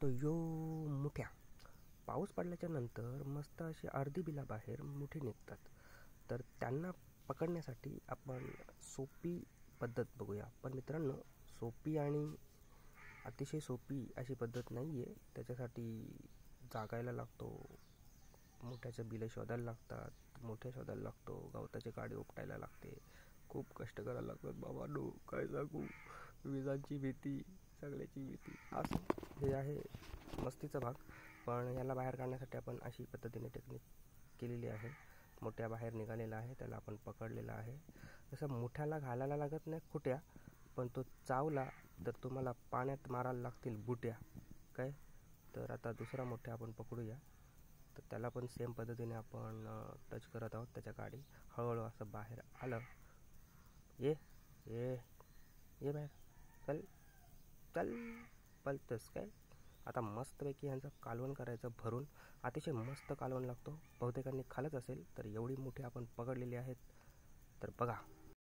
तो यो मुठ्या. पाऊस पडल्याच्या नंतर मस्त अशी अर्धी बिलाबाहेर मुठी निघतात. तर त्यांना पकडण्यासाठी आपण सोपी पद्धत बघूया. पण मित्रांनो, सोपी आणि अतिशय सोपी अशी पद्धत नाही आहे. त्याच्यासाठी जागायला लागतो, मोठ्याचं बिलं शोधायला लागतात, मोठ्या शोधायला लागतो, गवताची काडी उपटायला लागते, खूप कष्ट करायला लागतात. बाबांनो काय सांगू, विजांची भीती, सगळ्याची भीती. असं हे आहे मस्तीचा भाग. पण याला बाहेर काढण्यासाठी आपण अशी पद्धतीने टेक्निक केलेली आहे. मोठ्या बाहेर निघालेला आहे, त्याला आपण पकडलेला आहे. जसं मोठ्याला घालायला लागत नाही खुट्या, पण तो चावला तर तुम्हाला पाण्यात मारायला लागतील बुट्या. काय तर आता दुसरा मोठ्या आपण पकडूया. तर त्याला पण सेम पद्धतीने आपण टच करत आहोत. त्याच्या गाडी हळूहळू असं बाहेर आलं. ये ये ये बाहेर, चल चल, पलतस काय. आता मस्तपैकी ह्यांचं कालवण करायचं भरून. अतिशय मस्त कालवण लागतो. बहुतेकांनी खालच असेल. तर एवढी मोठी आपण पकडलेली आहेत. तर बघा.